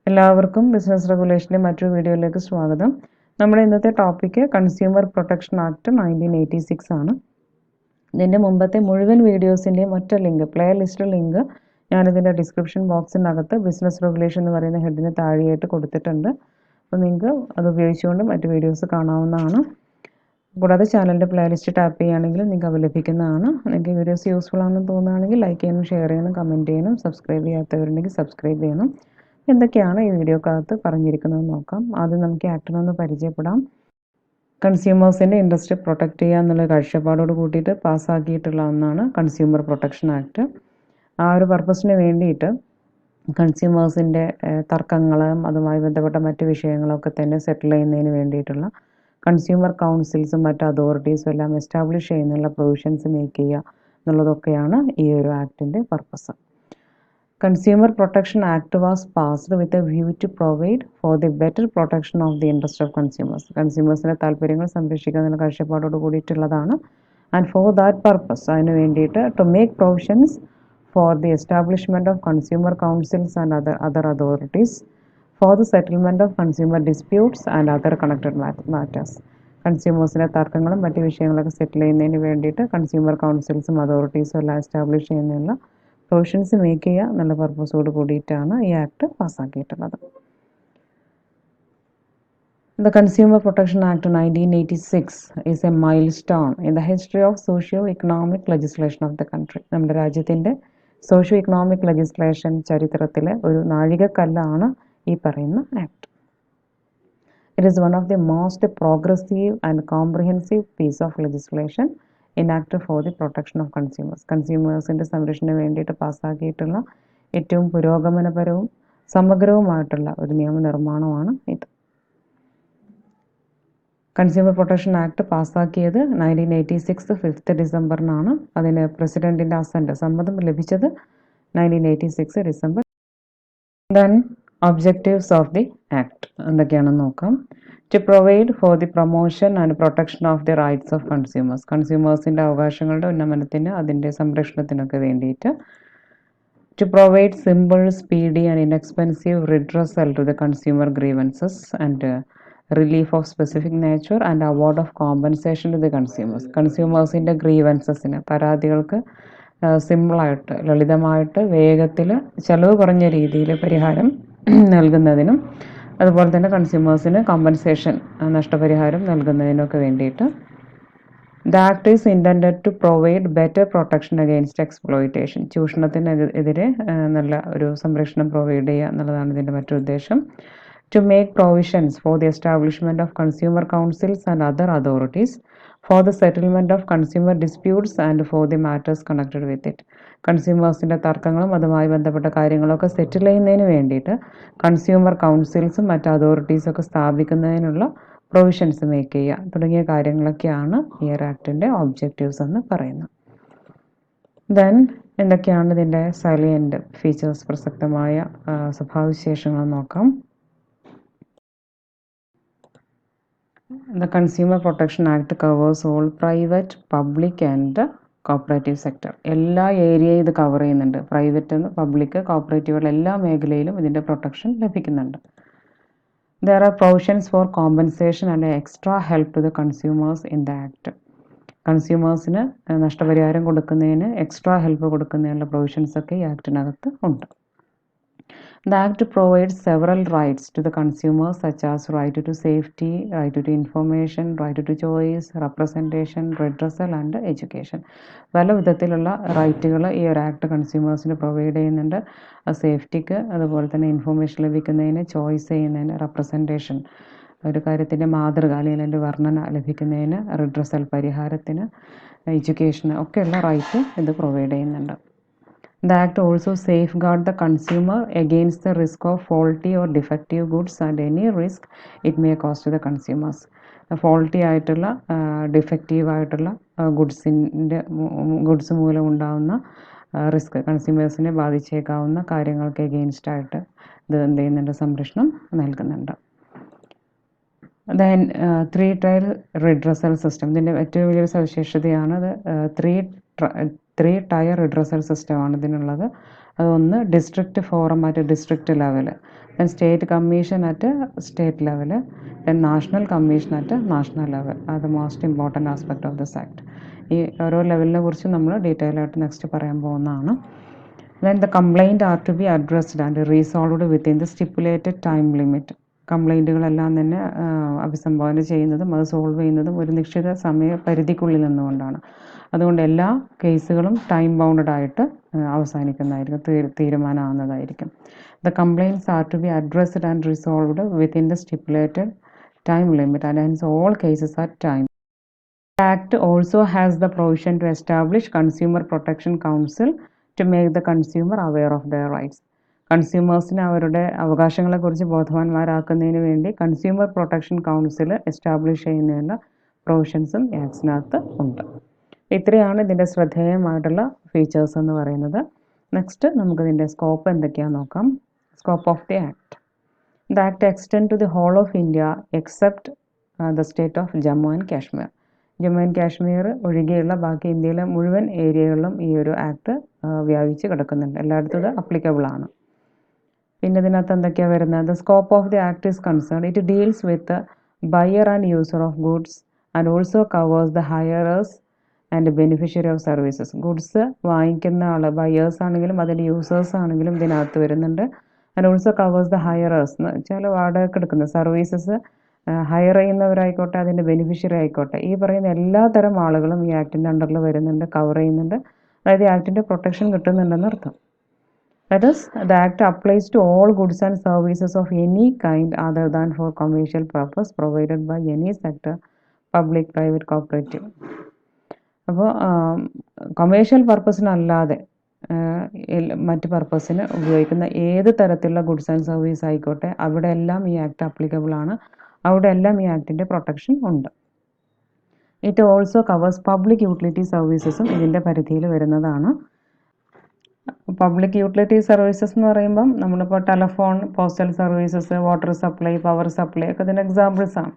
എല്ലാവർക്കും ബിസിനസ് റെഗുലേഷൻ്റെ മറ്റൊരു വീഡിയോയിലേക്ക് സ്വാഗതം. നമ്മുടെ ഇന്നത്തെ ടോപ്പിക്ക് കൺസ്യൂമർ പ്രൊട്ടക്ഷൻ ആക്ട് 1986 ആണ്. ഇതിൻ്റെ മുമ്പത്തെ മുഴുവൻ വീഡിയോസിൻ്റെയും ഒറ്റ ലിങ്ക്, പ്ലേ ലിസ്റ്റ് ലിങ്ക് ഞാനിതിൻ്റെ ഡിസ്ക്രിപ്ഷൻ ബോക്സിനകത്ത് ബിസിനസ് റെഗുലേഷൻ എന്ന് പറയുന്ന ഹെഡിന് താഴെയായിട്ട് കൊടുത്തിട്ടുണ്ട്. അപ്പോൾ നിങ്ങൾക്ക് അത് ഉപയോഗിച്ചുകൊണ്ട് മറ്റ് വീഡിയോസ് കാണാവുന്നതാണ്. കൂടാതെ ചാനലിൻ്റെ പ്ലേ ലിസ്റ്റ് ടാപ്പ് ചെയ്യുകയാണെങ്കിൽ നിങ്ങൾക്ക് അവ ലഭിക്കുന്നതാണ്. നിങ്ങൾക്ക് വീഡിയോസ് യൂസ്ഫുൾ ആണെന്ന് തോന്നുകയാണെങ്കിൽ ലൈക്ക് ചെയ്യാനും ഷെയർ ചെയ്യാനും കമൻറ്റ് ചെയ്യാനും സബ്സ്ക്രൈബ് ചെയ്യാത്തവരുണ്ടെങ്കിൽ സബ്സ്ക്രൈബ് ചെയ്യണം. എന്തൊക്കെയാണ് ഈ വീഡിയോക്കകത്ത് പറഞ്ഞിരിക്കുന്നത് നോക്കാം. ആദ്യം നമുക്ക് ആക്ടിനൊന്ന് പരിചയപ്പെടാം. കൺസ്യൂമേഴ്സിൻ്റെ ഇൻട്രസ്റ്റ് പ്രൊട്ടക്റ്റ് ചെയ്യുക എന്നുള്ള കാഴ്ചപ്പാടോട് കൂട്ടിയിട്ട് പാസ്സാക്കിയിട്ടുള്ള ഒന്നാണ് കൺസ്യൂമർ പ്രൊട്ടക്ഷൻ ആക്ട്. ആ ഒരു പർപ്പസിന് വേണ്ടിയിട്ട് കൺസ്യൂമേഴ്സിൻ്റെ തർക്കങ്ങളും അതുമായി ബന്ധപ്പെട്ട മറ്റ് വിഷയങ്ങളൊക്കെ തന്നെ സെറ്റിൽ ചെയ്യുന്നതിന് വേണ്ടിയിട്ടുള്ള കൺസ്യൂമർ കൗൺസിൽസും മറ്റ് അതോറിറ്റീസും എല്ലാം എസ്റ്റാബ്ലിഷ് ചെയ്യുന്നുള്ള പ്രൊവിഷൻസ് മേക്ക് ചെയ്യുക എന്നുള്ളതൊക്കെയാണ് ഈ ഒരു ആക്ടിൻ്റെ purpose. Consumer Protection Act was passed with a view to provide for the better protection of the interest of consumers. കൺസ്യൂമേഴ്സിൻ്റെ താല്പര്യങ്ങൾ സംരക്ഷിക്കുക എന്നുള്ള കാഴ്ചപ്പാടോട് കൂടിയിട്ടുള്ളതാണ്. ആൻഡ് ഫോർ ദാറ്റ് പർപ്പസ്, അതിന് വേണ്ടിയിട്ട് to make provisions for the establishment of consumer councils and other authorities for the settlement of consumer disputes and other connected matters. കൺസ്യൂമേഴ്സിൻ്റെ തർക്കങ്ങളും മറ്റ് വിഷയങ്ങളൊക്കെ സെറ്റിൽ ചെയ്യുന്നതിന് വേണ്ടിയിട്ട് കൺസ്യൂമർ കൗൺസിൽസും അതോറിറ്റീസും എല്ലാം എസ്റ്റാബ്ലിഷ് ചെയ്യുന്നതിനുള്ള പ്രൊവിഷൻസ് മേക്ക് ചെയ്യുക എന്നുള്ള പർപ്പസോട് കൂടിയിട്ടാണ് ഈ act പാസ്സാക്കിയിട്ടുള്ളത്. The Consumer Protection Act 1986 is a milestone in the history of socio-economic legislation of the country. നമ്മുടെ രാജ്യത്തിൻ്റെ സോഷ്യോ ഇക്കണോമിക് ലെജിസ്ലേഷൻ ചരിത്രത്തിലെ ഒരു നാഴികക്കല്ലാണ് ഈ പറയുന്ന act. It is one of the most progressive and comprehensive piece of legislation enacted for the protection of consumers. കൺസ്യൂമേഴ്സിൻ്റെ സംരക്ഷണത്തിന് വേണ്ടിയിട്ട് പാസ്സാക്കിയിട്ടുള്ള ഏറ്റവും പുരോഗമനപരവും സമഗ്രവുമായിട്ടുള്ള ഒരു നിയമനിർമ്മാണമാണ് ഇത്. കൺസ്യൂമർ പ്രൊട്ടക്ഷൻ ആക്ട് പാസ്സാക്കിയത് 1986 5 ഡിസംബറിനാണ്. അതിന് പ്രസിഡൻറ്റിൻ്റെ സമ്മതം ലഭിച്ചത് 1986 December. Then objectives of the act എന്തൊക്കെയാണെന്ന് നോക്കാം. To provide for the promotion and protection of the rights of consumers. കൺസ്യൂമേഴ്സിൻ്റെ അവകാശങ്ങളുടെ ഉന്നമനത്തിന് അതിൻ്റെ സംരക്ഷണത്തിനൊക്കെ വേണ്ടിയിട്ട്. To provide simple, speedy and inexpensive redressal to the consumer grievances and relief of specific nature and award of compensation to the consumers. കൺസ്യൂമേഴ്സിൻ്റെ ഗ്രീവൻസസിന്, പരാതികൾക്ക് സിമ്പിളായിട്ട്, ലളിതമായിട്ട്, വേഗത്തിൽ, ചെലവ് കുറഞ്ഞ രീതിയിൽ പരിഹാരം നൽകുന്നതിനും അതുപോലെ തന്നെ കൺസ്യൂമേഴ്സിന് കോമ്പൻസേഷൻ, നഷ്ടപരിഹാരം നൽകുന്നതിനൊക്കെ വേണ്ടിയിട്ട്. The act is intended to provide better protection against exploitation. ചൂഷണത്തിനെതിരെ നല്ല ഒരു സംരക്ഷണം പ്രൊവൈഡ് ചെയ്യുക എന്നുള്ളതാണ് ഇതിൻ്റെ മറ്റൊരു ഉദ്ദേശം. To make provisions for the establishment of consumer councils and other authorities for the settlement of consumer disputes and for the matters connected with it. കൺസ്യൂമേഴ്സിൻ്റെ തർക്കങ്ങളും അതുമായി ബന്ധപ്പെട്ട കാര്യങ്ങളൊക്കെ സെറ്റിൽ ചെയ്യുന്നതിന് വേണ്ടിയിട്ട് കൺസ്യൂമർ കൗൺസിൽസും മറ്റ് അതോറിറ്റീസൊക്കെ സ്ഥാപിക്കുന്നതിനുള്ള പ്രൊവിഷൻസ് മേക്ക് ചെയ്യുക തുടങ്ങിയ കാര്യങ്ങളൊക്കെയാണ് ഈ ഒരു ആക്ടിൻ്റെ ഒബ്ജക്റ്റീവ്സ് എന്ന് പറയുന്നത്. ദെൻ എന്തൊക്കെയാണ് ഇതിൻ്റെ സൈലിയൻ്റ് ഫീച്ചേഴ്സ്, പ്രസക്തമായ സ്വഭാവവിശേഷങ്ങൾ നോക്കാം. The Consumer Protection Act covers all private, public and cooperative sector. എല്ലാ ഏരിയയും ഇത് കവർ ചെയ്യുന്നുണ്ട്. പ്രൈവറ്റ്, പബ്ലിക്, കോപ്പറേറ്റീവുകൾ എല്ലാ മേഖലയിലും ഇതിൻ്റെ പ്രൊട്ടക്ഷൻ ലഭിക്കുന്നുണ്ട്. There are provisions for compensation and extra help to the consumers in the act. കൺസ്യൂമേഴ്സിന് നഷ്ടപരിഹാരം കൊടുക്കുന്നതിന്, എക്സ്ട്രാ ഹെൽപ്പ് കൊടുക്കുന്നതിനുള്ള പ്രൊവിഷൻസ് ഒക്കെ ഈ ആക്ടിനകത്ത് ഉണ്ട്. The Act provides several rights to the consumers such as right to safety, right to information, right to choice, representation, redressal and education. പല വിധത്തിലുള്ള റൈറ്റുകൾ ഈ ഒരു act കൺസ്യൂമേഴ്സിന് provide ചെയ്യുന്നുണ്ട്. സേഫ്റ്റിക്ക്, അതുപോലെ തന്നെ ഇൻഫോർമേഷൻ ലഭിക്കുന്നതിന്, ചോയ്സ് ചെയ്യുന്നതിന്, റെപ്രസെൻറ്റേഷൻ, ഒരു കാര്യത്തിൻ്റെ മാതൃക അല്ലെങ്കിൽ അതിൻ്റെ വർണ്ണന ലഭിക്കുന്നതിന്, റിഡ്രസൽ പരിഹാരത്തിന്, എഡ്യൂക്കേഷന് ഒക്കെയുള്ള റൈറ്റ് ഇത് പ്രൊവൈഡ് ചെയ്യുന്നുണ്ട്. The Act also safeguard the consumer against the risk of faulty or defective goods and any risk it may cause to the consumers. Faulty ആയിട്ടുള്ള, ഡിഫക്റ്റീവ് ആയിട്ടുള്ള ഗുഡ്സ് മൂലം ഉണ്ടാകുന്ന റിസ്ക്, കൺസ്യൂമേഴ്സിനെ ബാധിച്ചേക്കാവുന്ന കാര്യങ്ങൾക്ക് എഗെയിൻസ്റ്റായിട്ട് ഇത് എന്ത് ചെയ്യുന്നുണ്ട്, സംരക്ഷണം നൽകുന്നുണ്ട്. Then 3-tier redressal system. ഇതിൻ്റെ ഏറ്റവും വലിയൊരു സവിശേഷതയാണ് അത് 3 3 ടയർ റിഡ്രസൽ സിസ്റ്റമാണ് ഇതിനുള്ളത്. അതൊന്ന് district forum at district level, then state commission at state level, then national commission at national level. അത് most important aspect of this act. ഈ ഓരോ ലെവലിനെ കുറിച്ച് നമ്മൾ ഡീറ്റെയിൽ ആയിട്ട് നെക്സ്റ്റ് പറയാൻ പോകുന്നതാണ്. Then the complaint are to be addressed and resolved within the stipulated time limit. കംപ്ലൈൻറ്റുകളെല്ലാം തന്നെ അഭിസംബോധന ചെയ്യുന്നതും അത് സോൾവ് ചെയ്യുന്നതും ഒരു നിശ്ചിത സമയപരിധിക്കുള്ളിൽ നിന്നുകൊണ്ടാണ്. അതുകൊണ്ട് എല്ലാ കേസുകളും ടൈം ബൗണ്ടഡ് ആയിട്ട് അവസാനിക്കുന്നതായിരിക്കും, തീരുമാനമാകുന്നതായിരിക്കും. The complaints are to be addressed and resolved within the stipulated time limit and hence all cases are time. The Act also has the provision to establish Consumer Protection Council to make the consumer aware of their rights. കൺസ്യൂമേഴ്സിന് അവരുടെ അവകാശങ്ങളെക്കുറിച്ച് ബോധവാന്മാരാക്കുന്നതിന് വേണ്ടി consumer protection council establish ചെയ്യുന്നതിനുള്ള പ്രൊവിഷൻസും ആക്ട്സിനകത്ത് ഉണ്ട്. ഇത്രയാണ് ഇതിൻ്റെ ശ്രദ്ധേയമായിട്ടുള്ള features എന്ന് പറയുന്നത്. Next നമുക്കിതിൻ്റെ scope എന്തൊക്കെയാണെന്ന് നോക്കാം. Scope of the act. The Act extends to the whole of India except the state of Jammu and Kashmir. Jammu and Kashmir ഒഴികെയുള്ള ബാക്കി ഇന്ത്യയിലെ മുഴുവൻ ഏരിയകളിലും ഈ ഒരു ആക്ട് വ്യാപിച്ച് കിടക്കുന്നുണ്ട്. എല്ലായിടത്തും ഇത് അപ്ലിക്കബിൾ ആണ്. പിന്നെ ഇതിനകത്ത് എന്തൊക്കെയാണ് വരുന്നത്? The scope of the act is concern it deals with buyer and user of goods and also covers the hirers and beneficiary of services. Goods വാങ്ങിക്കുന്ന ആൾ ബയേഴ്സ് ആണെങ്കിലും അതിൻ്റെ യൂസേഴ്സ് ആണെങ്കിലും ഇതിനകത്ത് വരുന്നുണ്ട്. And also covers the hirers എന്ന് വെച്ചാൽ വാടകയ്ക്ക് എടുക്കുന്ന സർവീസസ് ഹയർ ചെയ്യുന്നവരായിക്കോട്ടെ അതിൻ്റെ ബെനിഫിഷ്യറി ആയിക്കോട്ടെ, ഈ പറയുന്ന എല്ലാ തരം ആളുകളും ഈ ആക്ടിൻ്റെ അണ്ടറിൽ വരുന്നുണ്ട്, കവർ ചെയ്യുന്നുണ്ട്. അതായത് ഈ ആക്ടിൻ്റെ പ്രൊട്ടക്ഷൻ കിട്ടുന്നുണ്ടെന്ന് അർത്ഥം. That is the act applies to all goods and services of any kind other than for commercial purpose provided by any sector, public, private, cooperative. അപ്പോൾ കൊമേഴ്ഷ്യൽ പർപ്പസിനല്ലാതെ മറ്റ് പർപ്പസിന് ഉപയോഗിക്കുന്ന ഏത് തരത്തിലുള്ള ഗുഡ്സ് ആൻഡ് സർവീസ് ആയിക്കോട്ടെ അവിടെ എല്ലാം ഈ ആക്ട് അപ്ലിക്കബിൾ ആണ്. അവിടെ എല്ലാം ഈ ആക്ടിൻ്റെ പ്രൊട്ടക്ഷൻ ഉണ്ട്. It also covers public utility സർവീസസും ഇതിൻ്റെ പരിധിയിൽ വരുന്നതാണ്. പബ്ലിക് യൂട്ടിലിറ്റി സർവീസസ് എന്ന് പറയുമ്പം നമ്മളിപ്പോൾ telephone, postal services, water supply, power supply ഒക്കെ ഇതിൻ്റെ എക്സാമ്പിൾസ് ആണ്.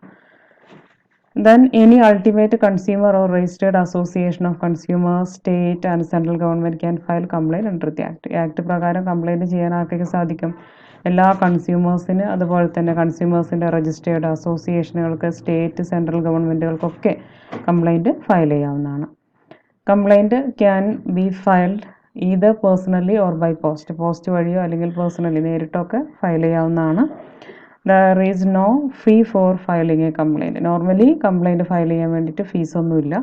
Then any ultimate consumer or registered association of consumers, state and central government can file complaint under the act. Act പ്രകാരം complaint ചെയ്യാൻ ആർക്കൊക്കെ സാധിക്കും? എല്ലാ കൺസ്യൂമേഴ്സിന്, അതുപോലെ തന്നെ കൺസ്യൂമേഴ്സിൻ്റെ രജിസ്റ്റേർഡ് അസോസിയേഷനുകൾക്ക്, സ്റ്റേറ്റ്, സെൻട്രൽ ഗവൺമെൻറ്റുകൾക്കൊക്കെ കംപ്ലൈൻറ്റ് ഫയൽ ചെയ്യാവുന്നതാണ്. Complaint can be filed either personally or by post. Post വഴിയോ അല്ലെങ്കിൽ പേഴ്സണലി നേരിട്ടൊക്കെ ഫയൽ ചെയ്യാവുന്നതാണ്. There is no fee for filing a complaint. Normally complaint file ചെയ്യാൻ വേണ്ടിയിട്ട് ഫീസൊന്നുമില്ല.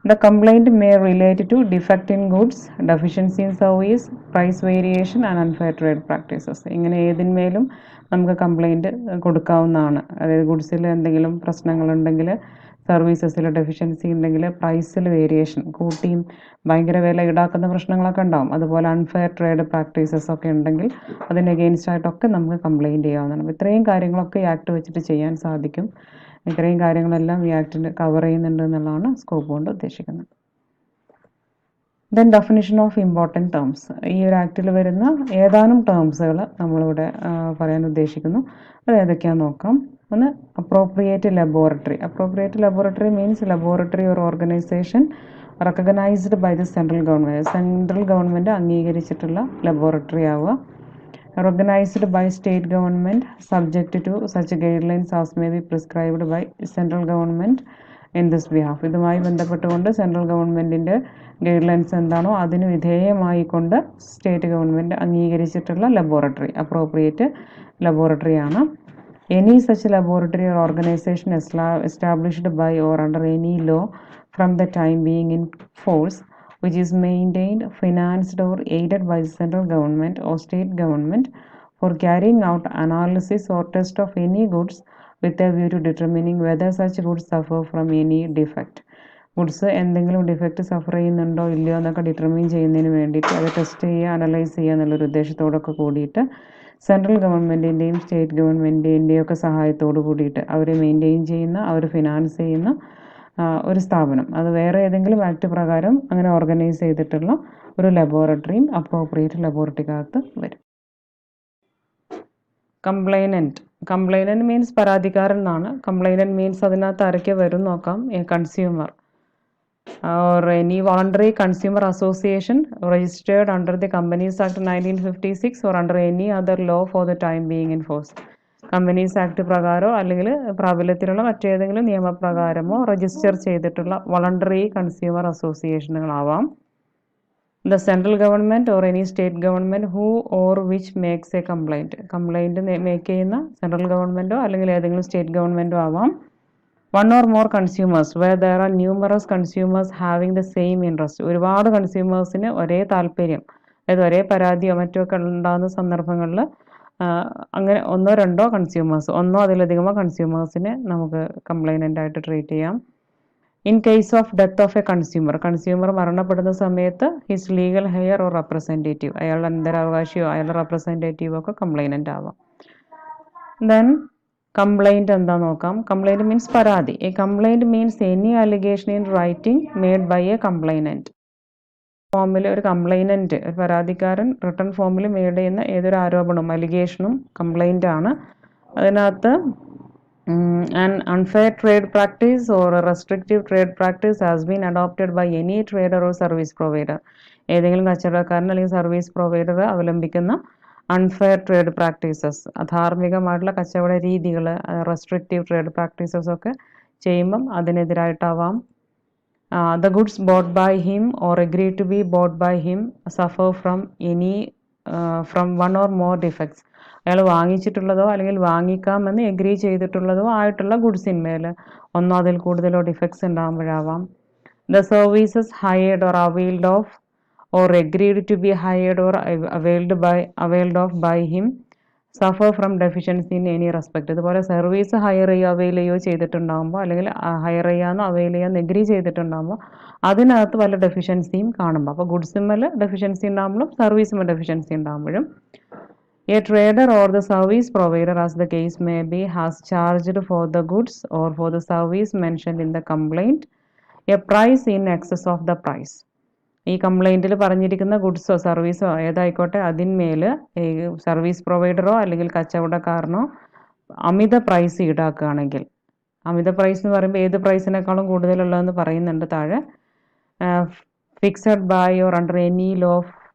The complaint may relate to defect in goods, deficiency in service, price variation and unfair trade practices. ഇങ്ങനെ ഏതിന്മേലും നമുക്ക് complaint കൊടുക്കാവുന്നതാണ്. അതായത് ഗുഡ്സിൽ എന്തെങ്കിലും പ്രശ്നങ്ങളുണ്ടെങ്കിൽ, സർവീസസിൽ deficiency ഉണ്ടെങ്കിൽ, പ്രൈസിൽ വേരിയേഷൻ കൂട്ടിയും ഭയങ്കര വില ഈടാക്കുന്ന പ്രശ്നങ്ങളൊക്കെ ഉണ്ടാകും. അതുപോലെ അൺഫെയർ ട്രേഡ് പ്രാക്ടീസസ് ഒക്കെ ഉണ്ടെങ്കിൽ അതിന് അഗെയിൻസ്റ്റ് ആയിട്ടൊക്കെ നമുക്ക് കംപ്ലൈൻറ്റ് ചെയ്യാവുന്നതാണ്. അപ്പോൾ ഇത്രയും കാര്യങ്ങളൊക്കെ ഈ ആക്ട് വെച്ചിട്ട് ചെയ്യാൻ സാധിക്കും. ഇത്രയും കാര്യങ്ങളെല്ലാം ഈ ആക്ടിന് കവർ ചെയ്യുന്നുണ്ട് എന്നുള്ളതാണ് സ്കോപ്പ് കൊണ്ട് ഉദ്ദേശിക്കുന്നത്. Then definition of important terms. ഈ ഒരു ആക്ടിൽ വരുന്ന ഏതാനും ടേംസുകൾ നമ്മളിവിടെ പറയാൻ ഉദ്ദേശിക്കുന്നു. അത് ഏതൊക്കെയാണെന്ന് നോക്കാം. ഒന്ന്, appropriate laboratory. Appropriate laboratory means laboratory or organisation recognised by the central government. Central government അംഗീകരിച്ചിട്ടുള്ള ലബോറട്ടറി ആവുക. Recognized by state government subject to such guidelines as may be prescribed by central government in this behalf. ഇതുമായി ബന്ധപ്പെട്ടുകൊണ്ട് central ഗവൺമെൻറ്റിൻ്റെ guidelines എന്താണോ അതിന് വിധേയമായിക്കൊണ്ട് state government അംഗീകരിച്ചിട്ടുള്ള laboratory appropriate laboratory ആണ്. Any such laboratory or organization established by or under any law from the time being in force which is maintained, financed or aided by the central government or state government for carrying out analysis or test of any goods with a view to determining whether such goods suffer from any defect. Goods എന്തെങ്കിലും defect Zafar ചെയ്യുന്നുണ്ടോ ഇല്ലയോ എന്നൊക്കെ determine ചെയ്യുന്നതിന് വേണ്ടിയിട്ട് അത് test ചെയ്യുക, analyse ചെയ്യുക എന്നുള്ളൊരു ഉദ്ദേശത്തോടൊക്കെ കൂടിയിട്ട് സെൻട്രൽ ഗവൺമെൻറ്റിൻ്റെയും സ്റ്റേറ്റ് ഗവൺമെൻറ്റിൻ്റെയും ഒക്കെ സഹായത്തോട് കൂടിയിട്ട് അവർ മെയിൻറ്റെയിൻ ചെയ്യുന്ന, അവർ ഫിനാൻസ് ചെയ്യുന്ന ഒരു സ്ഥാപനം, അത് വേറെ ഏതെങ്കിലും ആക്ട് പ്രകാരം അങ്ങനെ ഓർഗനൈസ് ചെയ്തിട്ടുള്ള ഒരു ലബോറട്ടറിയും അപ്രോപ്രിയേറ്റ് ലബോറട്ടറിക്കകത്ത് വരും. കംപ്ലൈനൻറ്റ് മീൻസ് പരാതിക്കാരൻ എന്നാണ്. കംപ്ലൈനൻറ്റ് മീൻസ് അതിനകത്ത് ആരൊക്കെ വരും നോക്കാം. Consumer, or any voluntary consumer association registered under the Companies Act 1956 or under any other law for the time being in force. Companies act പ്രകാരമോ അല്ലെങ്കിൽ പ്രാബല്യത്തിലുള്ള മറ്റേതെങ്കിലും നിയമപ്രകാരമോ രജിസ്റ്റർ ചെയ്തിട്ടുള്ള വോളണ്ടറി കൺസ്യൂമർ അസോസിയേഷനുകളാവാം. The central government or any state government who or which makes a complaint. Complaint make ചെയ്യുന്ന central ഗവൺമെൻറ്റോ അല്ലെങ്കിൽ ഏതെങ്കിലും സ്റ്റേറ്റ് ഗവൺമെൻറ്റോ ആവാം. One or more consumers where there are numerous consumers having the same interest. ഒരുപാട് കൺസ്യൂമേഴ്സിന് ഒരേ താല്പര്യം, അതായത് ഒരേ പരാതിയോ മറ്റോ ഒക്കെ ഉണ്ടാകുന്ന സന്ദർഭങ്ങളിൽ അങ്ങനെ ഒന്നോ രണ്ടോ കൺസ്യൂമേഴ്സ്, ഒന്നോ അതിലധികമോ കൺസ്യൂമേഴ്സിനെ നമുക്ക് കംപ്ലൈനൻ്റ് ആയിട്ട് ട്രീറ്റ് ചെയ്യാം. In case of death of a consumer മരണപ്പെടുന്ന സമയത്ത് his legal heir or representative, അയാളുടെ അനന്തരാവകാശിയോ അയാളുടെ റെപ്രസെൻറ്റേറ്റീവോ ഒക്കെ കംപ്ലൈനൻ്റ് ആവാം. ദെൻ കംപ്ലൈൻറ്റ് എന്താ നോക്കാം. കംപ്ലൈൻറ്റ് മീൻസ് പരാതി. A complaint means any allegation in writing made by a complainant. ഫോമിൽ ഒരു കംപ്ലൈനൻറ്റ്, ഒരു പരാതിക്കാരൻ റിട്ടേൺ ഫോമിൽ മേഡ് ചെയ്യുന്ന ഏതൊരു ആരോപണവും അലിഗേഷനും കംപ്ലൈൻ്റ് ആണ്. അതിനകത്ത് an unfair trade practice or a restrictive trade practice has been adopted by any trader or service provider. ഏതെങ്കിലും കച്ചവടക്കാരൻ അല്ലെങ്കിൽ സർവീസ് പ്രൊവൈഡർ അവലംബിക്കുന്ന അൺഫെയർ ട്രേഡ് പ്രാക്ടീസസ്, അധാർമികമായിട്ടുള്ള കച്ചവട രീതികൾ, റെസ്ട്രിക്റ്റീവ് ട്രേഡ് പ്രാക്ടീസസ് ഒക്കെ ചെയ്യുമ്പം അതിനെതിരായിട്ടാവാം. The goods bought by him or agreed to be bought by him suffer from one or more defects. അയാൾ വാങ്ങിച്ചിട്ടുള്ളതോ അല്ലെങ്കിൽ വാങ്ങിക്കാമെന്ന് എഗ്രി ചെയ്തിട്ടുള്ളതോ ആയിട്ടുള്ള ഗുഡ്സിന്മേൽ ഒന്നോ അതിൽ കൂടുതലോ ഡിഫക്ട്സ് ഉണ്ടാകുമ്പോഴാവാം. The services hired or availed of or agreed to be hired or availed of by him suffer from deficiency in any respect. ഇതുപോലെ service hire ചെയ്യുകയോ avail ചെയ്യുകയോ ചെയ്തിട്ടുണ്ടാകുമ്പോൾ അല്ലെങ്കിൽ ഹയർ ചെയ്യാനോ അവെയിൽ ചെയ്യാനോ എഗ്രി ചെയ്തിട്ടുണ്ടാകുമ്പോൾ അതിനകത്ത് വല്ല ഡെഫിഷ്യൻസിയും കാണുമ്പോൾ, അപ്പോൾ ഗുഡ്സിന്മേൽ ഡെഫിഷ്യൻസി ഉണ്ടാകുമ്പോഴും സർവീസിന്മേൽ ഡെഫിഷ്യൻസി ഉണ്ടാകുമ്പോഴും a trader or the service provider, as the case may be, has charged for the goods or for the service mentioned in the complaint a price in excess of the price. ഈ കംപ്ലൈൻറ്റിൽ പറഞ്ഞിരിക്കുന്ന ഗുഡ്സോ സർവീസോ ഏതായിക്കോട്ടെ അതിന്മേൽ ഈ service പ്രൊവൈഡറോ അല്ലെങ്കിൽ കച്ചവടക്കാരനോ അമിത price ഈടാക്കുകയാണെങ്കിൽ, അമിത price എന്ന് പറയുമ്പോൾ ഏത് പ്രൈസിനേക്കാളും കൂടുതലുള്ളതെന്ന് പറയുന്നുണ്ട് താഴെ, fixed by or under any law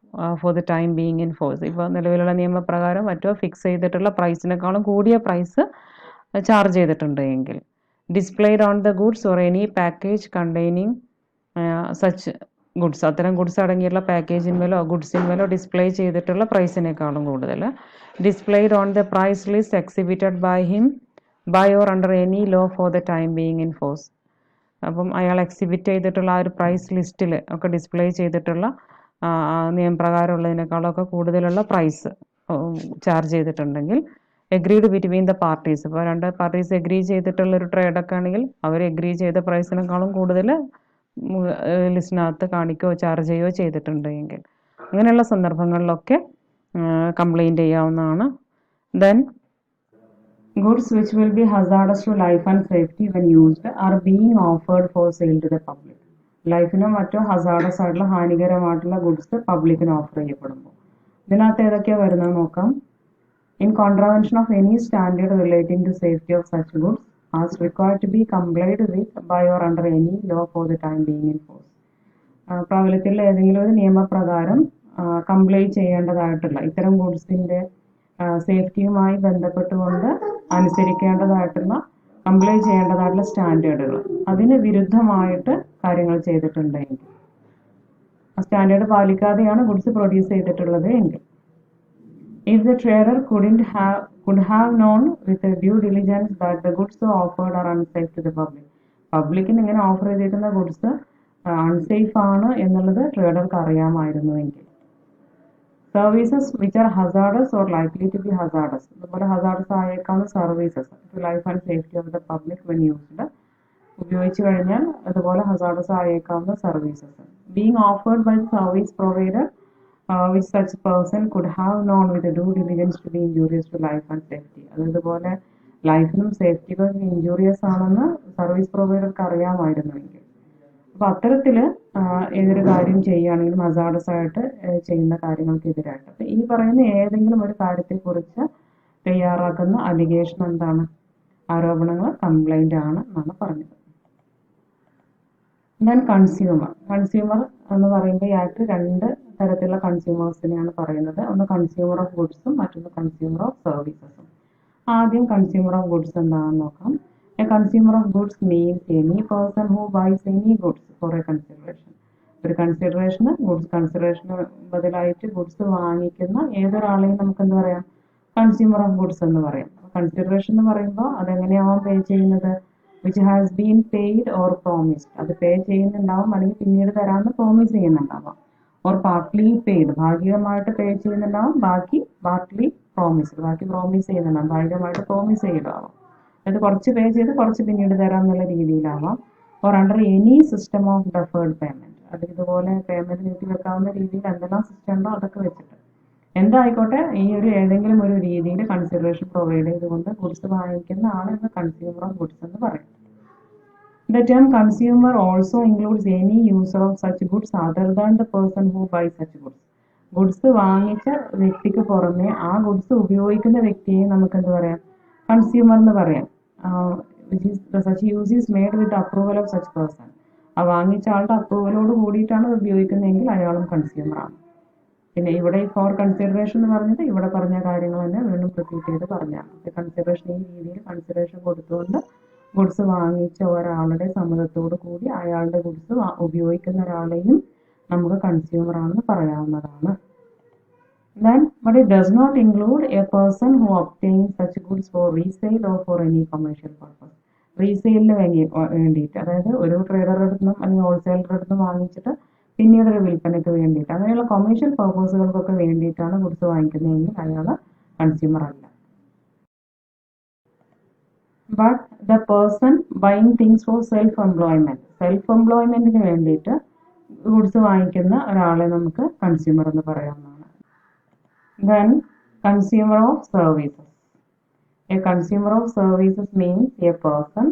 for the time being in force. ഇപ്പോൾ നിലവിലുള്ള നിയമപ്രകാരം മറ്റോ ഫിക്സ് ചെയ്തിട്ടുള്ള പ്രൈസിനേക്കാളും കൂടിയ പ്രൈസ് ചാർജ് ചെയ്തിട്ടുണ്ട് എങ്കിൽ, displayed on the goods or any package containing such goods, അത്തരം ഗുഡ്സ് അടങ്ങിയുള്ള പാക്കേജിന്മേലോ ഗുഡ്സിന്മേലോ ഡിസ്പ്ലേ ചെയ്തിട്ടുള്ള പ്രൈസിനേക്കാളും കൂടുതൽ, displayed on the price list exhibited by him by or under any law for the time being in force. അപ്പം അയാൾ exhibit ചെയ്തിട്ടുള്ള ആ ഒരു പ്രൈസ് ലിസ്റ്റിൽ ഒക്കെ ഡിസ്പ്ലേ ചെയ്തിട്ടുള്ള നിയമപ്രകാരമുള്ളതിനേക്കാളൊക്കെ കൂടുതലുള്ള പ്രൈസ് ചാർജ് ചെയ്തിട്ടുണ്ടെങ്കിൽ, എഗ്രീഡ് ബിറ്റ്വീൻ ദ പാർട്ടീസ്, ഇപ്പോൾ രണ്ട് പാർട്ടീസ് എഗ്രി ചെയ്തിട്ടുള്ളൊരു ട്രേഡൊക്കെ ആണെങ്കിൽ അവർ എഗ്രി ചെയ്ത പ്രൈസിനേക്കാളും കൂടുതൽ ലിസ്റ്റിനകത്ത് കാണിക്കുകയോ ചാർജ് ചെയ്യുകയോ ചെയ്തിട്ടുണ്ടെങ്കിൽ അങ്ങനെയുള്ള സന്ദർഭങ്ങളിലൊക്കെ കംപ്ലൈൻറ്റ് ചെയ്യാവുന്നതാണ്. Then goods which will be hazardous to life and safety when used are being offered for sale to the public. ലൈഫിനോ മറ്റോ ഹസാർഡസ് ആയിട്ടുള്ള ഹാനികരമായിട്ടുള്ള ഗുഡ്സ് പബ്ലിക്കിന് ഓഫർ ചെയ്യപ്പെടുമ്പോൾ ഇതിനകത്ത് ഏതൊക്കെയാണ് വരുന്നത് നോക്കാം. In contravention of any standard relating to safety of such goods as required to be complied with by or under any law for the time being in force. പ്രാബല്യത്തിലുള്ള ഏതെങ്കിലും ഒരു നിയമപ്രകാരം കംപ്ലൈ ചെയ്യേണ്ടതായിട്ടുള്ള ഇത്തരം ഗുഡ്സിൻ്റെ സേഫ്റ്റിയുമായി ബന്ധപ്പെട്ടുകൊണ്ട് അനുസരിക്കേണ്ടതായിട്ടുള്ള കംപ്ലൈ ചെയ്യേണ്ടതായിട്ടുള്ള സ്റ്റാൻഡേർഡുകൾ അതിന് വിരുദ്ധമായിട്ട് കാര്യങ്ങൾ ചെയ്തിട്ടുണ്ടെങ്കിൽ, ആ സ്റ്റാൻഡേർഡ് പാലിക്കാതെയാണ് ഗുഡ്സ് പ്രൊഡ്യൂസ് ചെയ്തിട്ടുള്ളത് എങ്കിൽ, if the trader could have known with due diligence that the goods offered are unsafe to the public. പബ്ലിക്കിന് ഇങ്ങനെ ഓഫർ ചെയ്തിരിക്കുന്ന ഗുഡ്സ് അൺസേഫ് ആണ് എന്നുള്ളത് ട്രേഡർക്ക് അറിയാമായിരുന്നുവെങ്കിൽ, services which are hazardous or likely to be hazardous, അതുപോലെ ഹസാർഡസ് ആയേക്കാവുന്ന services to life and safety of the public when used, ഉപയോഗിച്ചു കഴിഞ്ഞാൽ അതുപോലെ ഹസാർഡസ് ആയേക്കാവുന്ന services being offered by service provider which such person could have known with due diligence to be injurious to life and safety. അതുപോലെ ലൈഫിനും സേഫ്റ്റിക്കും injurious ആണെന്ന് service പ്രൊവൈഡർക്ക് അറിയാമായിരുന്നുവെങ്കിൽ, അപ്പോൾ അത്തരത്തിൽ ഏതൊരു കാര്യം ചെയ്യുകയാണെങ്കിലും ഹസാർഡസ് ആയിട്ട് ചെയ്യുന്ന കാര്യങ്ങൾക്കെതിരായിട്ട്, അപ്പോൾ ഈ പറയുന്ന ഏതെങ്കിലും ഒരു കാര്യത്തെക്കുറിച്ച് തയ്യാറാക്കുന്ന അലിഗേഷൻ എന്താണ്, ആരോപണങ്ങൾ കംപ്ലൈൻ്റ് ആണ് എന്നാണ് പറഞ്ഞത്. ദെൻ കൺസ്യൂമർ എന്ന് പറയുമ്പോൾ ഈ ആക്ട് രണ്ട് തരത്തിലുള്ള കൺസ്യൂമേഴ്സിനെയാണ് പറയുന്നത്. ഒന്ന് കൺസ്യൂമർ ഓഫ് ഗുഡ്സും മറ്റൊന്ന് കൺസ്യൂമർ ഓഫ് സർവീസസും. ആദ്യം കൺസ്യൂമർ ഓഫ് ഗുഡ്സ് എന്താണെന്ന് നോക്കാം. A consumer of goods means any person who buys any goods for a consideration. ഒരു ഗുഡ്സ് കൺസിഡറേഷന് ബദലായിട്ട് ഗുഡ്സ് വാങ്ങിക്കുന്ന ഏതൊരാളെയും നമുക്ക് എന്ത് പറയാം? കൺസ്യൂമർ ഓഫ് ഗുഡ്സ് എന്ന് പറയാം. കൺസിഡറേഷൻ എന്ന് പറയുമ്പോൾ അതെങ്ങനെയാവാം പേ ചെയ്യുന്നത്? Which has been paid or promised. അത് പേ ചെയ്യുന്നുണ്ടാവും, അല്ലെങ്കിൽ പിന്നീട് തരാമെന്ന് പ്രോമിസ് ചെയ്യുന്നുണ്ടാവാം. ഓർ പാർട്ട്ലി പെയ്ഡ്, ഭാഗികമായിട്ട് പേ ചെയ്യുന്നുണ്ടാവും, ബാക്കി പാർട്ട്ലി പ്രോമിസ്ഡ്, ബാക്കി പ്രോമിസ് ചെയ്യുന്നുണ്ടാവും, ഭാഗികമായിട്ട് പ്രോമിസ് ചെയ്താവാം. അതായത് കുറച്ച് പേ ചെയ്ത് കുറച്ച് പിന്നീട് തരാം എന്നുള്ള രീതിയിലാവാം. Or under any system of deferred payment, അത് ഇതുപോലെ പേയ്മെന്റ് നീട്ടി വെക്കാവുന്ന രീതിയിൽ എന്തെല്ലാം സിസ്റ്റം ഉണ്ടോ അതൊക്കെ വെച്ചിട്ട് എന്തായിക്കോട്ടെ ഈ ഒരു ഏതെങ്കിലും ഒരു രീതിയിൽ കൺസിഡറേഷൻ പ്രൊവൈഡ് ചെയ്തുകൊണ്ട് ഗുഡ്സ് വാങ്ങിക്കുന്ന ആളെന്ന് കൺസ്യൂമർ ഓഫ് ഗുഡ്സ് എന്ന് പറയും. The term consumer also includes any user of such goods other than the person who buys such goods. Goods വാങ്ങിച്ച വ്യക്തിക്ക് പുറമെ ആ ഗുഡ്സ് ഉപയോഗിക്കുന്ന വ്യക്തിയെ നമുക്ക് എന്ത് പറയാം? കൺസ്യൂമർ എന്ന് പറയാം. Such use is made with approval of such person. ആ വാങ്ങിച്ച ആളുടെ അപ്രൂവലോട് കൂടിയിട്ടാണ് അത് ഉപയോഗിക്കുന്നതെങ്കിൽ അയാളും കൺസ്യൂമറാണ്. പിന്നെ ഇവിടെ ഫോർ കൺസിഡറേഷൻ എന്ന് പറഞ്ഞത് ഇവിടെ പറഞ്ഞ കാര്യങ്ങൾ തന്നെ വീണ്ടും റിപ്പീറ്റ് ചെയ്ത് പറഞ്ഞാണ്. കൺസിഡറേഷൻ ഈ രീതിയിൽ കൺസിഡറേഷൻ കൊടുത്തുകൊണ്ട് ഗുഡ്സ് വാങ്ങിച്ച ഒരാളുടെ സമ്മതത്തോടു കൂടി അയാളുടെ ഗുഡ്സ് ഉപയോഗിക്കുന്ന ഒരാളെയും നമുക്ക് കൺസ്യൂമർ ആണെന്ന് പറയാവുന്നതാണ്. Then, but it does not include a person who obtains such goods for resale or for any commercial purpose. റീസെയിലിന് വേണ്ടിയിട്ട്, അതായത് ഒരു ട്രേഡറുടെ അടുത്തുനിന്നും അല്ലെങ്കിൽ ഹോൾസെയിലറുടെ അടുത്തുനിന്നും വാങ്ങിച്ചിട്ട് പിന്നീട് ഒരു വിൽപ്പനയ്ക്ക് വേണ്ടിയിട്ട് അങ്ങനെയുള്ള കൊമേഴ്ഷ്യൽ പർപ്പസുകൾക്കൊക്കെ വേണ്ടിയിട്ടാണ് ഗുഡ്സ് വാങ്ങിക്കുന്നതെങ്കിൽ അയാൾ കൺസ്യൂമർ അല്ല. But the person buying things for self എംപ്ലോയ്മെന്റിന് വേണ്ടിയിട്ട് ഗുഡ്സ് വാങ്ങിക്കുന്ന ഒരാളെ നമുക്ക് കൺസ്യൂമർ എന്ന് പറയാവുന്നതാണ്. Then consumer of services. A consumer of services means a person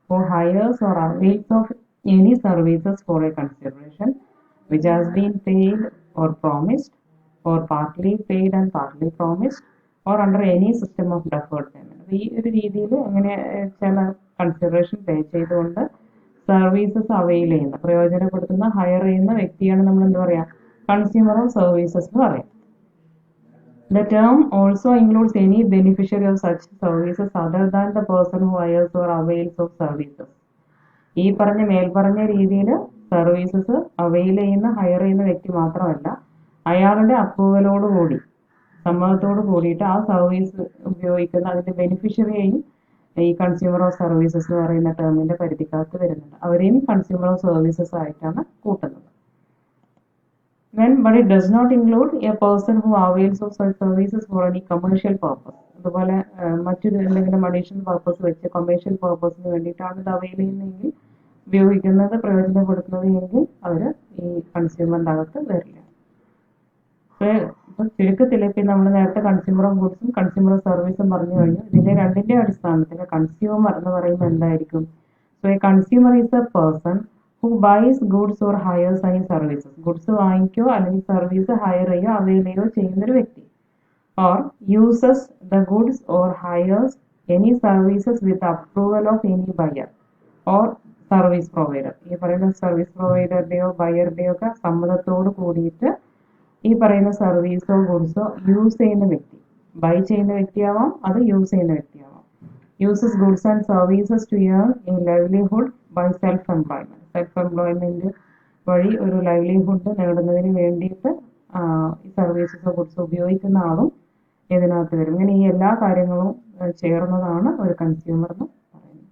who hires or avails of any services for a consideration which has been paid or promised, or partly paid and partly promised, or under any system of deferred payment. ഈ ഒരു രീതിയിൽ എങ്ങനെ ചില consideration പേ ചെയ്തുകൊണ്ട് services avail ചെയ്യുന്ന, പ്രയോജനപ്പെടുത്തുന്ന, higher ചെയ്യുന്ന വ്യക്തിയാണ് നമ്മൾ എന്ത് പറയാം? കൺസ്യൂമർ ഓഫ് സർവീസസ് എന്ന് പറയാം. The term also includes any beneficiary of such services other than the person who hires or avails of services. ഈ മേൽപ്പറഞ്ഞ രീതിയിൽ സർവീസസ് അവൈൽ ചെയ്യുന്ന, ഹയർ ചെയ്യുന്ന വ്യക്തി മാത്രമല്ല, അയാളുടെ അപ്രൂവലോട് കൂടി, സമ്മതത്തോട് കൂടിയിട്ട് ആ സർവീസ് ഉപയോഗിക്കുന്ന അതിന്റെ ബെനിഫിഷ്യറിയെയും ഈ കൺസ്യൂമർ ഓഫ് സർവീസസ് എന്ന് പറയുന്ന ടേമിന്റെ പരിധിക്കകത്ത് വരുന്നുണ്ട്. അവരെയും കൺസ്യൂമർ ഓഫ് സർവീസസ് ആയിട്ടാണ് കൂട്ടുന്നത്. But it does not include a person who avails of such services for any commercial purpose. അതുപോലെ മറ്റൊരു എന്തെങ്കിലും അഡീഷണൽ പർപ്പസ് വെച്ച് കൊമേഴ്ഷ്യൽ പർപ്പസിന് വേണ്ടിയിട്ടാണ് ഇത് അവൈൽ ചെയ്യുന്നതെങ്കിൽ, ഉപയോഗിക്കുന്നത്, പ്രയോജനപ്പെടുത്തുന്നത് എങ്കിൽ അവർ ഈ കൺസ്യൂമറിൻ്റെ അകത്ത് വരില്ല. ഇപ്പൊ ചുരുക്കത്തിൽ ഇപ്പം നമ്മൾ നേരത്തെ കൺസ്യൂമർ ഓഫ് ഗുഡ്സും കൺസ്യൂമർ ഓഫ് സർവീസും പറഞ്ഞു കഴിഞ്ഞു. ഇതിന്റെ രണ്ടിന്റെ അടിസ്ഥാനത്തിൽ കൺസ്യൂമർ എന്ന് പറയുമ്പോൾ എന്തായിരിക്കും? So a consumer is a person who buys goods or hires any services. Goods വാങ്ങിക്കോ അല്ലെങ്കിൽ സർവീസ് ഹയർ ചെയ്യോ അവൈൽ ചെയ്യോ ചെയ്യുന്നൊരു വ്യക്തി. or uses the goods or hires any services with approval of any buyer or service provider. ഈ പറയുന്ന service പ്രൊവൈഡറുടെയോ ബയറുടെയോ ഒക്കെ സമ്മതത്തോട് കൂടിയിട്ട് ഈ പറയുന്ന സർവീസോ ഗുഡ്സോ യൂസ് ചെയ്യുന്ന വ്യക്തി, ബൈ ചെയ്യുന്ന വ്യക്തിയാവാം, അത് യൂസ് ചെയ്യുന്ന വ്യക്തിയാവാം. uses goods and services to earn a livelihood by self-employment. Self വഴി ഒരു ലൈവ്ലിഹുഡ് നേടുന്നതിന് വേണ്ടിയിട്ട് ഈ സർവീസസോ ഗുഡ്സോ ഉപയോഗിക്കുന്ന ആളും ഇതിനകത്ത് വരും. ഇങ്ങനെ ഈ എല്ലാ കാര്യങ്ങളും ചേർന്നതാണ് ഒരു കൺസ്യൂമർ എന്ന് പറയുന്നത്.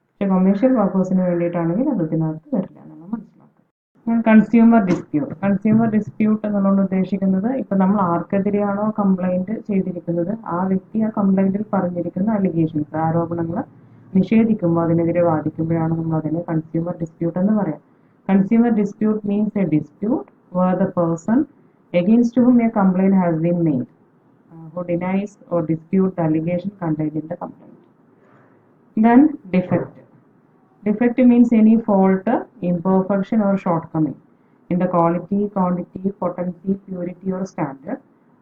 പക്ഷെ കൊമേഴ്ഷ്യൽ പർപ്പസിന് വേണ്ടിയിട്ടാണെങ്കിൽ അത് ഇതിനകത്ത് വരില്ല എന്നാണ് മനസ്സിലാക്കുക. കൺസ്യൂമർ ഡിസ്പ്യൂട്ട് എന്നുള്ളത് ഉദ്ദേശിക്കുന്നത് ഇപ്പം നമ്മൾ ആർക്കെതിരെയാണോ കംപ്ലൈന്റ് ചെയ്തിരിക്കുന്നത് ആ വ്യക്തി ആ കംപ്ലൈന്റിൽ പറഞ്ഞിരിക്കുന്ന അലിഗേഷൻസ്, ആരോപണങ്ങൾ നിഷേധിക്കുമ്പോൾ, അതിനെതിരെ വാദിക്കുമ്പോഴാണ് നമ്മൾ അതിനെ കൺസ്യൂമർ ഡിസ്പ്യൂട്ട് എന്ന് പറയാം. Consumer dispute means A dispute where the person against whom a complaint has been made who denies or disputes the allegation contained in the complaint. Then defect. Defect means any fault, imperfection or shortcoming in the quality, quantity, potency, purity or standard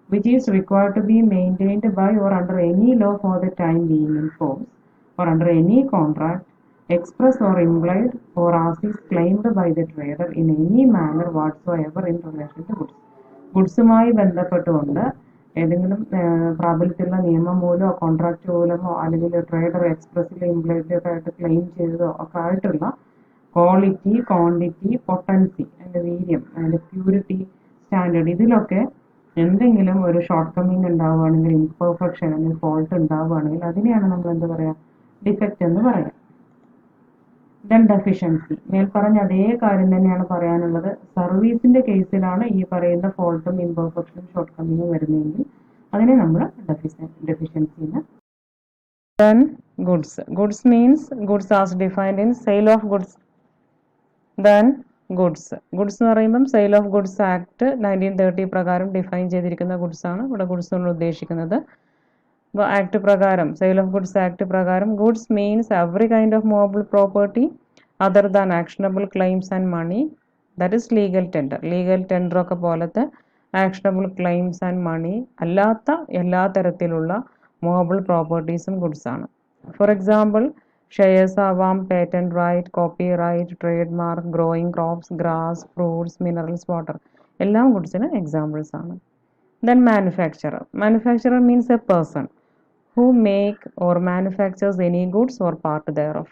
which is required to be maintained by or under any law for the time being in force or under any contract express or implied or as is claimed by the trader in any manner whatsoever in relation to goods. ഗുഡ്സുമായി ബന്ധപ്പെട്ടുകൊണ്ട് ഏതെങ്കിലും പ്രാബല്യത്തിലുള്ള നിയമം മൂലമോ contract മൂലമോ അല്ലെങ്കിൽ trader എക്സ്പ്രസ്സിൽ implied ആയിട്ട് claim ചെയ്തതോ ഒക്കെ ആയിട്ടുള്ള ക്വാളിറ്റി, ക്വാണ്ടിറ്റി, പൊട്ടൻസി, അതിൻ്റെ വീര്യം, അതിൻ്റെ പ്യൂരിറ്റി സ്റ്റാൻഡേർഡ്, ഇതിലൊക്കെ എന്തെങ്കിലും ഒരു ഷോർട്ട് കമ്മിങ് ഉണ്ടാവുകയാണെങ്കിൽ, ഇംപെർഫെക്ഷൻ അല്ലെങ്കിൽ ഫോൾട്ട് ഉണ്ടാവുകയാണെങ്കിൽ അതിനെയാണ് നമ്മൾ എന്ത് പറയുക, ഡിഫക്റ്റ് എന്ന് പറയാം. ദെൻ ഡെഫിഷ്യൻസി, മേൽപ്പറഞ്ഞ അതേ കാര്യം തന്നെയാണ് പറയാനുള്ളത്. സർവീസിന്റെ കേസിലാണ് ഈ പറയുന്ന ഫോൾട്ടും ഇംപെർഫെക്ഷനും ഷോർട്ട് കമ്മിങ്ങും വരുന്നതെങ്കിൽ അതിനെ നമ്മൾ ഡെഫിഷ്യൻസി എന്ന്. Then goods. Goods means goods as defined in sale of goods. Then goods. Goods എന്ന് പറയുമ്പം സെയിൽ ഓഫ് ഗുഡ്സ് ആക്ട് 1930 പ്രകാരം ഡിഫൈൻ ചെയ്തിരിക്കുന്ന ഗുഡ്സ് ആണ് ഇവിടെ ഗുഡ്സ് കൊണ്ട് ഉദ്ദേശിക്കുന്നത്. അപ്പോൾ ആക്ട് പ്രകാരം, സെയിൽ ഓഫ് ഗുഡ്സ് ആക്ട് പ്രകാരം goods means every kind of movable property other than actionable claims and money, that is legal tender. Legal tender ഒക്കെ പോലത്തെ ആക്ഷനബിൾ ക്ലെയിംസ് ആൻഡ് മണി അല്ലാത്ത എല്ലാ തരത്തിലുള്ള മൂവബിൾ പ്രോപ്പർട്ടീസും ഗുഡ്സ് ആണ്. ഫോർ എക്സാമ്പിൾ, ഷെയർസ് ആവാം, patent right, copyright, trademark, growing crops, grass, fruits, minerals, water, എല്ലാം ഗുഡ്സിന് എക്സാമ്പിൾസ് ആണ്. Then manufacturer. Manufacturer means a person who make or manufactures any goods or part thereof.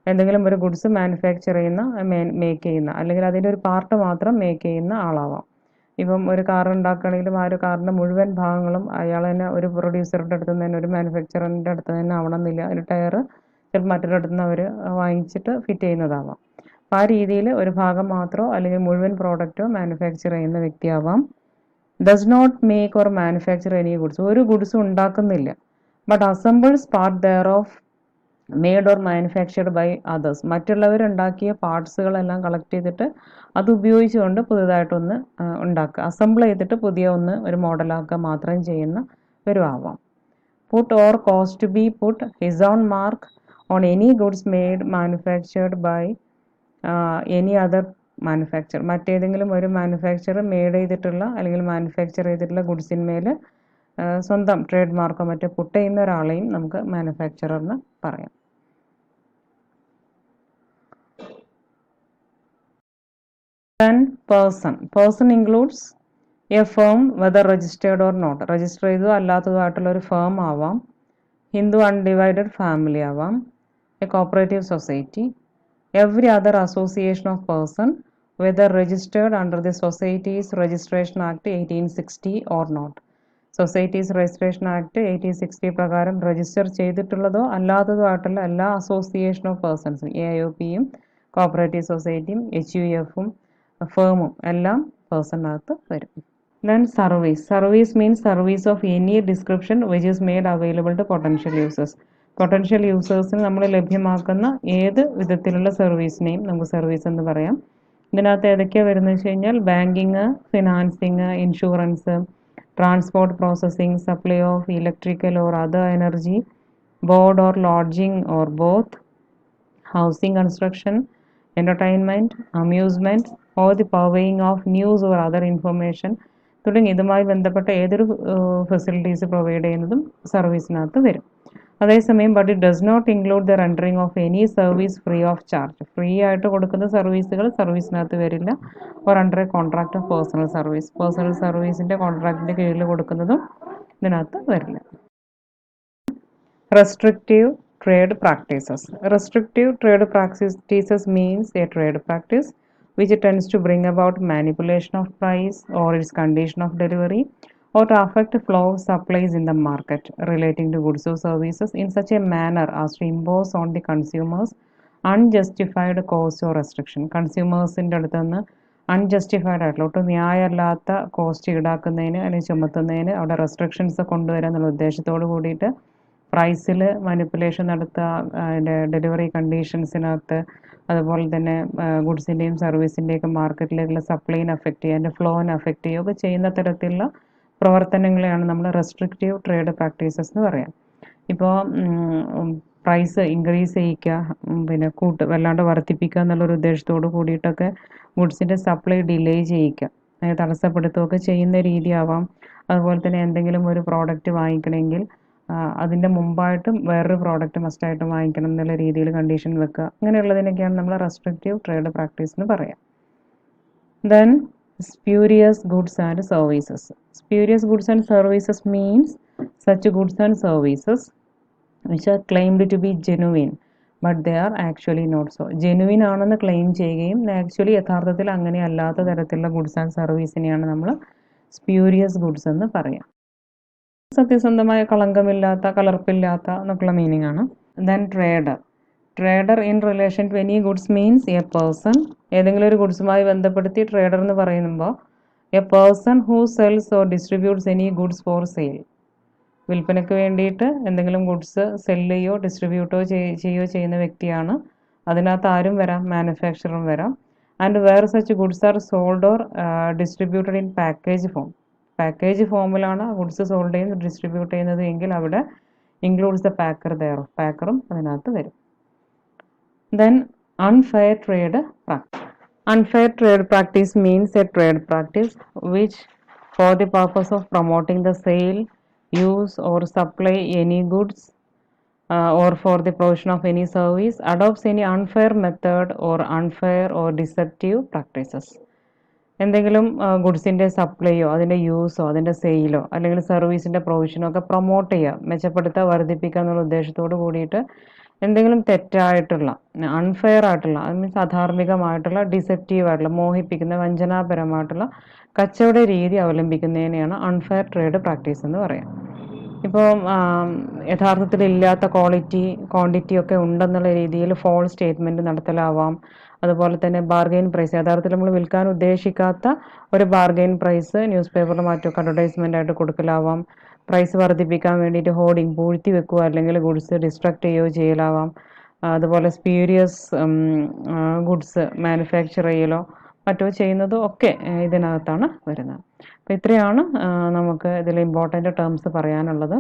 എന്തെങ്കിലും ഒരു goods manufacture ചെയ്യുന്ന, make ചെയ്യുന്ന, അല്ലെങ്കിൽ അതിൻ്റെ ഒരു പാർട്ട് മാത്രം മേക്ക് ചെയ്യുന്ന ആളാവാം. ഇപ്പം ഒരു കാർ ഉണ്ടാക്കുകയാണെങ്കിലും ആ ഒരു കാറിൻ്റെ മുഴുവൻ ഭാഗങ്ങളും അയാൾ തന്നെ, ഒരു പ്രൊഡ്യൂസറുടെ അടുത്ത് നിന്ന് തന്നെ, ഒരു മാനുഫാക്ചറിൻ്റെ അടുത്ത് തന്നെ ആവണമെന്നില്ല. ഒരു ടയർ ചിലപ്പോൾ മറ്റൊരിടത്തു നിന്ന് അവർ വാങ്ങിച്ചിട്ട് ഫിറ്റ് ചെയ്യുന്നതാവാം. അപ്പോൾ ആ രീതിയിൽ ഒരു ഭാഗം മാത്രമോ അല്ലെങ്കിൽ മുഴുവൻ പ്രോഡക്റ്റോ മാനുഫാക്ചർ ചെയ്യുന്ന വ്യക്തിയാവാം. Does not make or manufacture any goods. ഒരു ഗുഡ്സും ഉണ്ടാക്കുന്നില്ല, but assembles part thereof made or manufactured by others. മറ്റുള്ളവരുണ്ടാക്കിയ പാർട്സുകളെല്ലാം കളക്ട് ചെയ്തിട്ട് അത് ഉപയോഗിച്ചുകൊണ്ട് പുതുതായിട്ടൊന്ന് ഉണ്ടാക്കുക, അസംബിൾ ചെയ്തിട്ട് പുതിയ ഒന്ന് ഒരു മോഡലാക്കുക മാത്രം ചെയ്യുന്ന ഒരു ആവാം. Put or cause to be put his own mark on any goods made manufactured by any other manufacture. മറ്റേതെങ്കിലും ഒരു മാനുഫാക്ചർ മെയ്ഡ് ചെയ്തിട്ടുള്ള അല്ലെങ്കിൽ മാനുഫാക്ചർ ചെയ്തിട്ടുള്ള ഗുഡ്സിന്മേൽ സ്വന്തം ട്രേഡ് മാർക്കോ മറ്റോ പുട്ട് ചെയ്യുന്ന ഒരാളെയും നമുക്ക് മാനുഫാക്ചറർ എന്ന് പറയാം. Then person. Person includes a firm, whether registered or not. Register ചെയ്തതോ അല്ലാത്തതോ ആയിട്ടുള്ള ഒരു ഫേം ആവാം, ഹിന്ദു അൺഡിവൈഡഡ് ഫാമിലി ആവാം, A cooperative society, every other association of person, whether registered under the Societies Registration Act 1860 or not. Societies registration act 1860 പ്രകാരം register ചെയ്തിട്ടുള്ളതോ അല്ലാത്തതോ ആയിട്ടുള്ള എല്ലാ അസോസിയേഷൻ ഓഫ് പേഴ്സൺസും, AIOPയും കോപ്പറേറ്റീവ് സൊസൈറ്റിയും HUFും ഫേമും എല്ലാം പേഴ്സണിനകത്ത് വരും. Then service. Service means service of any description which is made available to potential users. Potential യൂസേഴ്സിന് നമ്മൾ ലഭ്യമാക്കുന്ന ഏത് വിധത്തിലുള്ള സർവീസിനെയും നമുക്ക് സർവീസ് എന്ന് പറയാം. ഇതിനകത്ത് ഏതൊക്കെയാണ് വരുന്നത് വെച്ച് കഴിഞ്ഞാൽ banking, financing, insurance, transport processing, supply of electrical or other energy, board or lodging or both, housing construction, entertainment, amusement, or the purveying of news or other information തുടങ്ങി ഇതുമായി ബന്ധപ്പെട്ട ഏതൊരു ഫെസിലിറ്റീസ് പ്രൊവൈഡ് ചെയ്യുന്നതും സർവീസിനകത്ത് വരും. അതേസമയം but it does not include the rendering of any service free of charge. Free ആയിട്ട് കൊടുക്കുന്ന സർവീസുകൾ സർവീസിനകത്ത് വരില്ല. Or under a contract of personal service, personal സർവീസിൻ്റെ കോൺട്രാക്റ്റിൻ്റെ കീഴിൽ കൊടുക്കുന്നതും ഇതിനകത്ത് വരില്ല. Restrictive trade practices. Restrictive trade practices means a trade practice which tends to bring about manipulation of price or its condition of delivery or to affect flow of supplies in the market relating to goods or services in such a manner as to impose on the consumers unjustified cost or restriction. കൺസ്യൂമേഴ്സിൻ്റെ അടുത്ത് നിന്ന് unjustified ആയിട്ടുള്ള ഒട്ടും ന്യായമല്ലാത്ത cost ഈടാക്കുന്നതിന് അല്ലെങ്കിൽ ചുമത്തുന്നതിന് അവിടെ restrictions കൊണ്ടുവരാൻ എന്നുള്ള ഉദ്ദേശത്തോട് കൂടിയിട്ട് പ്രൈസിൽ മാനിപ്പുലേഷൻ നടത്തുക, അതിൻ്റെ ഡെലിവറി കണ്ടീഷൻസിനകത്ത്, അതുപോലെ തന്നെ ഗുഡ്സിൻ്റെയും സർവീസിൻ്റെയൊക്കെ മാർക്കറ്റിലേക്കുള്ള സപ്ലൈനെ അഫക്റ്റ് ചെയ്യുക, അതിൻ്റെ ഫ്ലോനെ അഫക്റ്റ് ചെയ്യുകയൊക്കെ ചെയ്യുന്ന തരത്തിലുള്ള പ്രവർത്തനങ്ങളെയാണ് നമ്മൾ റെസ്ട്രിക്റ്റീവ് ട്രേഡ് പ്രാക്ടീസസ് എന്ന് പറയാം. ഇപ്പോൾ പ്രൈസ് ഇൻക്രീസ് ചെയ്യിക്കുക, പിന്നെ വല്ലാണ്ട് വർദ്ധിപ്പിക്കുക എന്നുള്ളൊരു ഉദ്ദേശത്തോട് കൂടിയിട്ടൊക്കെ ഗുഡ്സിൻ്റെ സപ്ലൈ ഡിലേ ചെയ്യിക്കുക, തടസ്സപ്പെടുത്തുകയൊക്കെ ചെയ്യുന്ന രീതിയാവാം. അതുപോലെ തന്നെ എന്തെങ്കിലും ഒരു പ്രോഡക്റ്റ് വാങ്ങിക്കണമെങ്കിൽ അതിൻ്റെ മുമ്പായിട്ടും വേറൊരു പ്രോഡക്റ്റ് മസ്റ്റായിട്ടും വാങ്ങിക്കണം എന്നുള്ള രീതിയിൽ കണ്ടീഷൻ വെക്കുക, അങ്ങനെയുള്ളതിനൊക്കെയാണ് നമ്മൾ റെസ്ട്രിക്റ്റീവ് ട്രേഡ് പ്രാക്ടീസ് എന്ന് പറയാം. Then spurious goods and services. Spurious goods and services means such goods and services which are claimed to be genuine but they are actually not so. Genuine ആണെന്ന് claim ചെയ്യുകയും actually യഥാർത്ഥത്തിൽ അങ്ങനെ അല്ലാത്ത തരത്തിലുള്ള goods and സർവീസിനെയാണ് നമ്മൾ spurious goods എന്ന് പറയാം. സത്യസന്ധമായ, കളങ്കമില്ലാത്ത, കലർപ്പില്ലാത്ത എന്നൊക്കെയുള്ള മീനിങ് ആണ്. Then trader. Trader in relation to any goods means a person. ഏതെങ്കിലും ഒരു ഗുഡ്സുമായി ബന്ധപ്പെടുത്തി ട്രേഡർ എന്ന് പറയുമ്പോൾ a person who sells or distributes any goods for sale. വിൽപ്പനയ്ക്ക് വേണ്ടിയിട്ട് എന്തെങ്കിലും ഗുഡ്സ് സെല്ല് ചെയ്യോ ഡിസ്ട്രിബ്യൂട്ടോ ചെയ്യുന്ന വ്യക്തിയാണ്. അതിനകത്ത് ആരും വരാം, മാനുഫാക്ചറും വരാം. And where such goods are sold or distributed in package form. Package ഫോമിലാണ് ഗുഡ്സ് സോൾഡ് ചെയ്യുന്നത്, ഡിസ്ട്രിബ്യൂട്ട് ചെയ്യുന്നത് എങ്കിൽ അവിടെ ഇൻക്ലൂഡ്സ് ദ പാക്കർ ദെയർ. പാക്കറും അതിനകത്ത് വരും. Then unfair trade practice. Unfair trade practice means a trade practice which for the purpose of promoting the sale, use or supply any goods or for the provision of any service adopts any unfair method or unfair or deceptive practices. എന്തെങ്കിലും ഗുഡ്സിൻ്റെ സപ്ലൈയോ അതിൻ്റെ യൂസോ അതിൻ്റെ സെയിലോ അല്ലെങ്കിൽ സർവീസിൻ്റെ പ്രൊവിഷനോ ഒക്കെ promote ചെയ്യുക, മെച്ചപ്പെടുത്തുക, വർദ്ധിപ്പിക്കുക എന്നുള്ള ഉദ്ദേശത്തോട് കൂടിയിട്ട് എന്തെങ്കിലും തെറ്റായിട്ടുള്ള, അൺഫെയർ ആയിട്ടുള്ള, അത് മീൻസ് അധാർമികമായിട്ടുള്ള, ഡിസെപ്റ്റീവ് ആയിട്ടുള്ള, മോഹിപ്പിക്കുന്ന, വഞ്ചനാപരമായിട്ടുള്ള കച്ചവട രീതി അവലംബിക്കുന്നതിനെയാണ് അൺഫെയർ ട്രേഡ് പ്രാക്ടീസ് എന്ന് പറയാം. ഇപ്പോൾ യഥാർത്ഥത്തിൽ ഇല്ലാത്ത ക്വാണ്ടിറ്റി ഒക്കെ ഉണ്ടെന്നുള്ള രീതിയിൽ ഫോൾസ് സ്റ്റേറ്റ്മെൻറ്റ് നടത്തലാവാം. അതുപോലെ തന്നെ ബാർഗെയിൻ പ്രൈസ്, യഥാർത്ഥത്തിൽ നമ്മൾ വിൽക്കാൻ ഉദ്ദേശിക്കാത്ത ഒരു ബാർഗെയിൻ പ്രൈസ് ന്യൂസ് പേപ്പറിൽ മറ്റൊക്കെ അഡ്വർടൈസ്മെൻ്റ് ആയിട്ട് കൊടുക്കലാവാം. പ്രൈസ് വർദ്ധിപ്പിക്കാൻ വേണ്ടിയിട്ട് ഹോർഡിങ് പൂഴ്ത്തി വെക്കുക അല്ലെങ്കിൽ ഗുഡ്സ് ഡിസ്ട്രക്ട് ചെയ്യുകയോ ചെയ്യലാവാം. അതുപോലെ സ്പ്യൂരിയസ് ഗുഡ്സ് മാനുഫാക്ചർ ചെയ്യലോ മറ്റോ ചെയ്യുന്നതും ഒക്കെ ഇതിനകത്താണ് വരുന്നത്. അപ്പോൾ ഇത്രയാണ് നമുക്ക് ഇതിൽ ഇമ്പോർട്ടൻ്റ് ടേംസ് പറയാനുള്ളത്.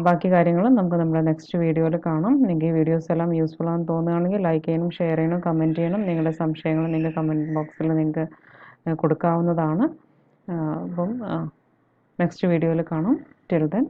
ബാക്കി കാര്യങ്ങൾ നമുക്ക് നമ്മുടെ നെക്സ്റ്റ് വീഡിയോയിൽ കാണാം. നിങ്ങൾക്ക് ഈ വീഡിയോസ് എല്ലാം യൂസ്ഫുൾ ആണെന്ന് തോന്നുകയാണെങ്കിൽ ലൈക്ക് ചെയ്യണം, ഷെയർ ചെയ്യണം, കമൻറ്റ് ചെയ്യണം. നിങ്ങളുടെ സംശയങ്ങൾ നിങ്ങൾക്ക് കമൻറ്റ് ബോക്സിൽ നിങ്ങൾക്ക് കൊടുക്കാവുന്നതാണ്. അപ്പം നെക്സ്റ്റ് വീഡിയോയിൽ കാണാം. Till then